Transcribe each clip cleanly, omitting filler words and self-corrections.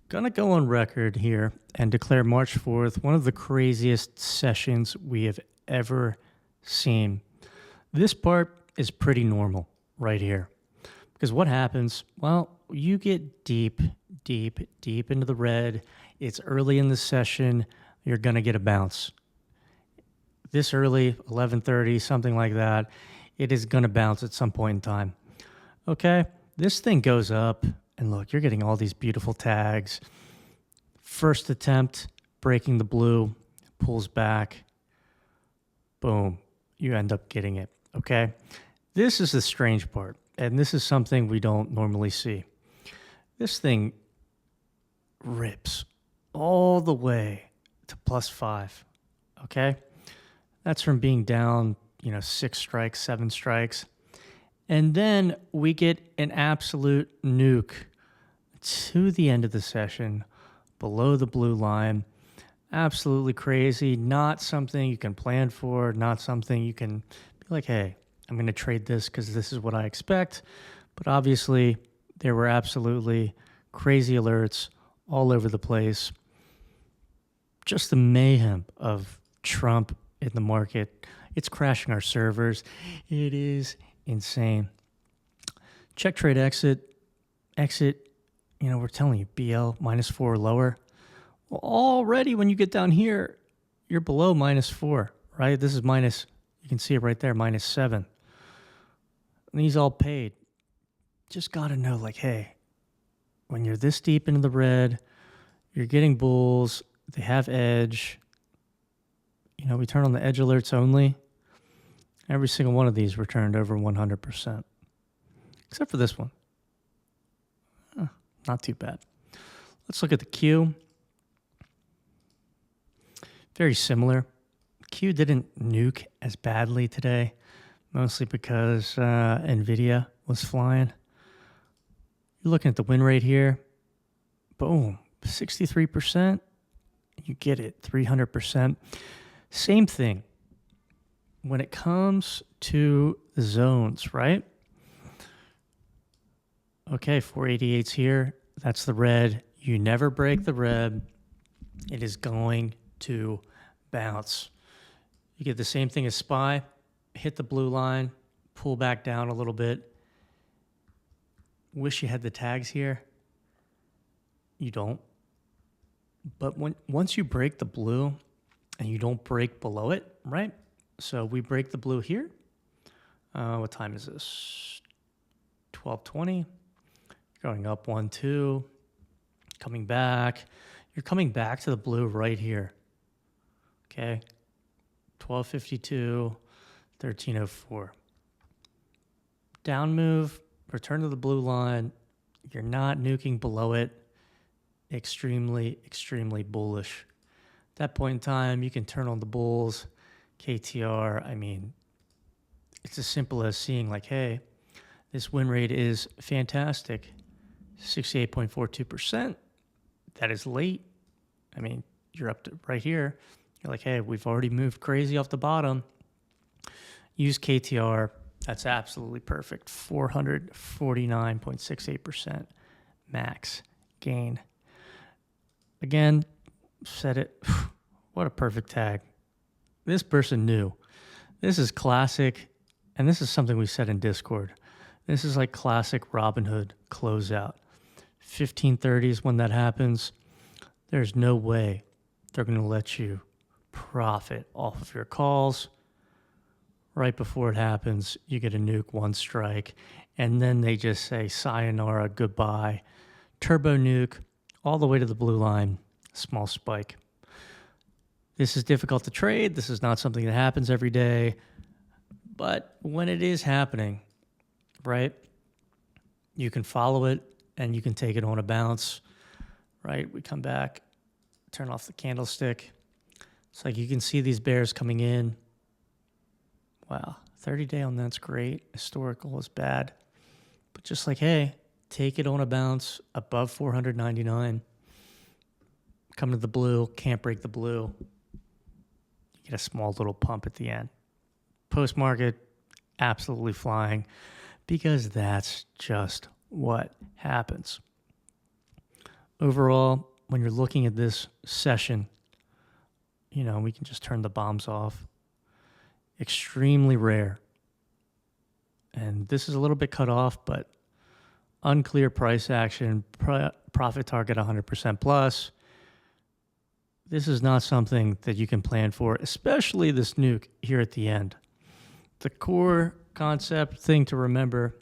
Gonna go on record here and declare March 4th one of the craziest sessions we have ever seen. This part is pretty normal right here. Because what happens? Well, you get deep into the red. It's early in the session. You're gonna get a bounce. This early, 11:30, something like that, it is gonna bounce at some point in time. Okay, this thing goes up, and look, you're getting all these beautiful tags. First attempt, breaking the blue, pulls back. Boom, you end up getting it. Okay, this is the strange part, and this is something we don't normally see. This thing rips all the way to +5. Okay, that's from being down, 6 strikes, 7 strikes. And then we get an absolute nuke to the end of the session, below the blue line. Absolutely crazy. Not something you can plan for, not something you can be like, hey, I'm going to trade this because this is what I expect. But obviously, there were absolutely crazy alerts all over the place. Just the mayhem of Trump in the market. It's crashing our servers. It is insane. Check trade exit, we're telling you, BL -4 or lower. Well, already when you get down here, you're below -4, right? This is you can see it right there, -7. And these all paid. Just got to know, hey, when you're this deep into the red, you're getting bulls, they have edge. We turn on the edge alerts only. Every single one of these returned over 100%, except for this one. Not too bad. Let's look at the Q. Very similar. Q didn't nuke as badly today, mostly because NVIDIA was flying. You're looking at the win rate here. Boom, 63%. You get it, 300%. Same thing when it comes to the zones, right? Okay, 488's here. That's the red. You never break the red. It is going to bounce. You get the same thing as SPY. Hit the blue line, pull back down a little bit. Wish you had the tags here. You don't. But once you break the blue and you don't break below it, right? So we break the blue here. What time is this? 12:20. Going up 1, 2. Coming back. You're coming back to the blue right here. Okay. 12:52. 13:04. Down move. Return to the blue line. You're not nuking below it. Extremely bullish. At that point in time, you can turn on the bulls. KTR, it's as simple as seeing hey, this win rate is fantastic. 68.42%. That is late. You're up to right here. You're like, hey, we've already moved crazy off the bottom. Use KTR. That's absolutely perfect. 449.68% max gain. Again, said it. What a perfect tag. This person knew. This is classic, and this is something we said in Discord. This is like classic Robinhood closeout. 15:30 is when that happens. There's no way they're going to let you profit off of your calls. Right before it happens, you get a nuke, 1 strike, and then they just say sayonara, goodbye. Turbo nuke, all the way to the blue line, small spike. This is difficult to trade. This is not something that happens every day. But when it is happening, right, you can follow it and you can take it on a bounce, right? We come back, turn off the candlestick. It's like you can see these bears coming in. Wow, 30-day on that's great. Historical is bad. But just hey, take it on a bounce above 499. Come to the blue, can't break the blue. You get a small little pump at the end. Post-market, absolutely flying because that's just what happens. Overall, when you're looking at this session, we can just turn the bombs off. Extremely rare. And this is a little bit cut off, but unclear price action, profit target 100% plus. This is not something that you can plan for, especially this nuke here at the end. The core concept thing to remember,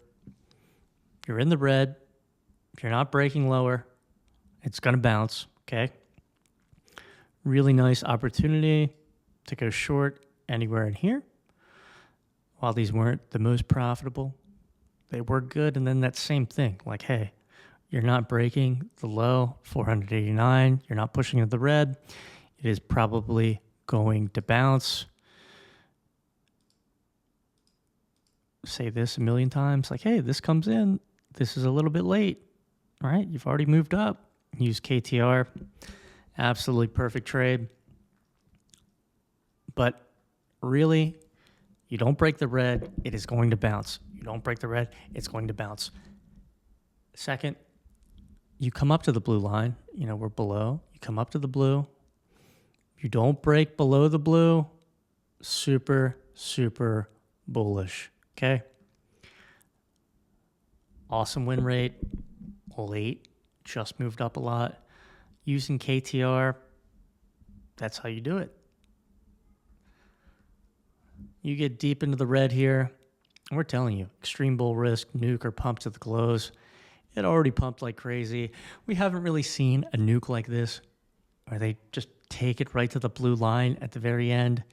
you're in the red. If you're not breaking lower, it's going to bounce, okay? Really nice opportunity to go short anywhere in here. While these weren't the most profitable, they were good. And then that same thing, like, hey, you're not breaking the low, 489. You're not pushing into the red. It is probably going to bounce. Say this a million times, like, hey, this comes in. This is a little bit late, right? You've already moved up. Use KTR. Absolutely perfect trade. But really, you don't break the red, it is going to bounce. You don't break the red, it's going to bounce. Second, you come up to the blue line. We're below. You come up to the blue. You don't break below the blue. Super, super bullish. Okay? Awesome win rate. Late. Just moved up a lot. Using KTR, that's how you do it. You get deep into the red here, and we're telling you, extreme bull risk, nuke or pump to the close. It already pumped like crazy. We haven't really seen a nuke like this, where they just take it right to the blue line at the very end.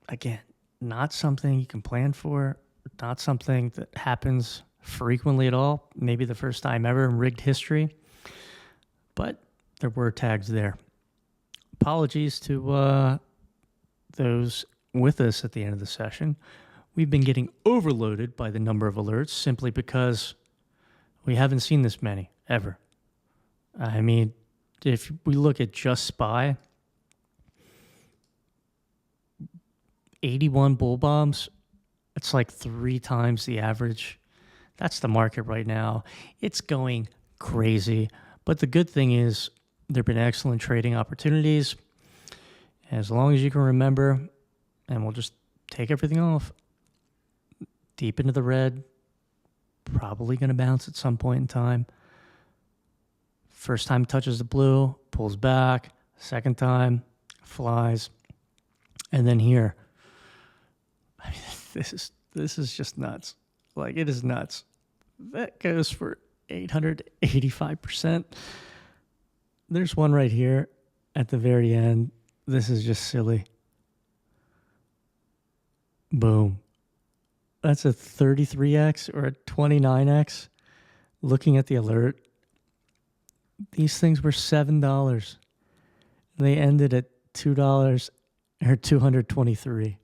Again, not something you can plan for, not something that happens frequently at all. Maybe the first time ever in rigged history, but there were tags there. Apologies to those with us at the end of the session. We've been getting overloaded by the number of alerts simply because we haven't seen this many ever. I mean, if we look at just SPY, 81 bull bombs, it's like 3 times the average. That's the market right now. It's going crazy. But the good thing is there have been excellent trading opportunities. As long as you can remember, and we'll just take everything off, deep into the red, probably going to bounce at some point in time. First time it touches the blue, pulls back. Second time, flies. And then here, I mean, this is just nuts. Like, it is nuts. That goes for 885%. There's one right here at the very end. This is just silly. Boom. That's a 33x or a 29x. Looking at the alert, these things were $7. They ended at $2 or 223.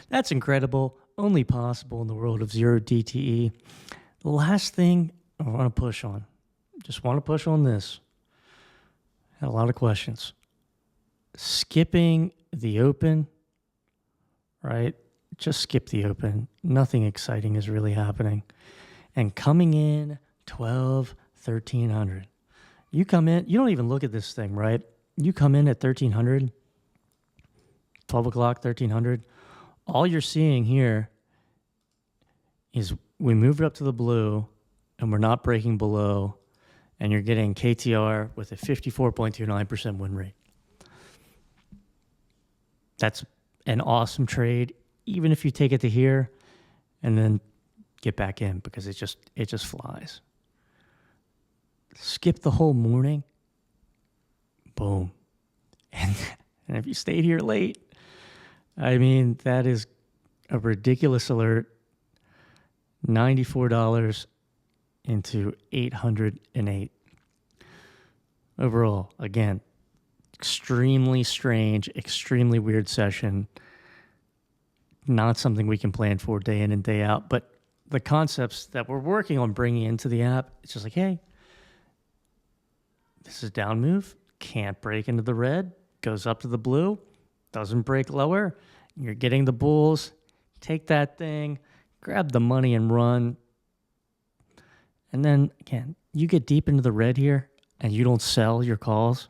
That's incredible. Only possible in the world of zero DTE. The last thing I want to push on, just want to push on this. Had a lot of questions. Skipping the open, right? Just skip the open. Nothing exciting is really happening. And coming in 1300. You come in, you don't even look at this thing, right? You come in at 1300, 12 o'clock, 1300. All you're seeing here is we moved up to the blue and we're not breaking below, and you're getting KTR with a 54.29% win rate. That's an awesome trade, even if you take it to here and then get back in, because it just flies. Skip the whole morning. Boom. And if you stayed here late, I mean, that is a ridiculous alert. $94 into 808. Overall, again, extremely strange, extremely weird session. Not something we can plan for day in and day out. But the concepts that we're working on bringing into the app, it's just like, hey, this is down move, can't break into the red, goes up to the blue, doesn't break lower. You're getting the bulls. Take that thing, grab the money and run. And then again, you get deep into the red here and you don't sell your calls,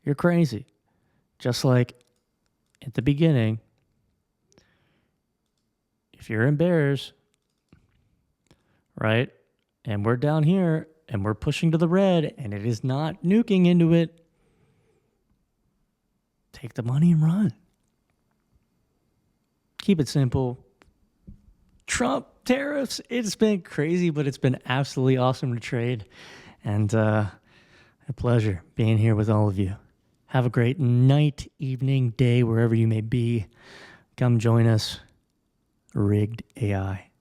you're crazy. Just like at the beginning, if you're in bears, right, and we're down here and we're pushing to the red and it is not nuking into it, take the money and run. Keep it simple. Trump, tariffs, it's been crazy, but it's been absolutely awesome to trade. And a pleasure being here with all of you. Have a great night, evening, day, wherever you may be. Come join us. Rigged AI.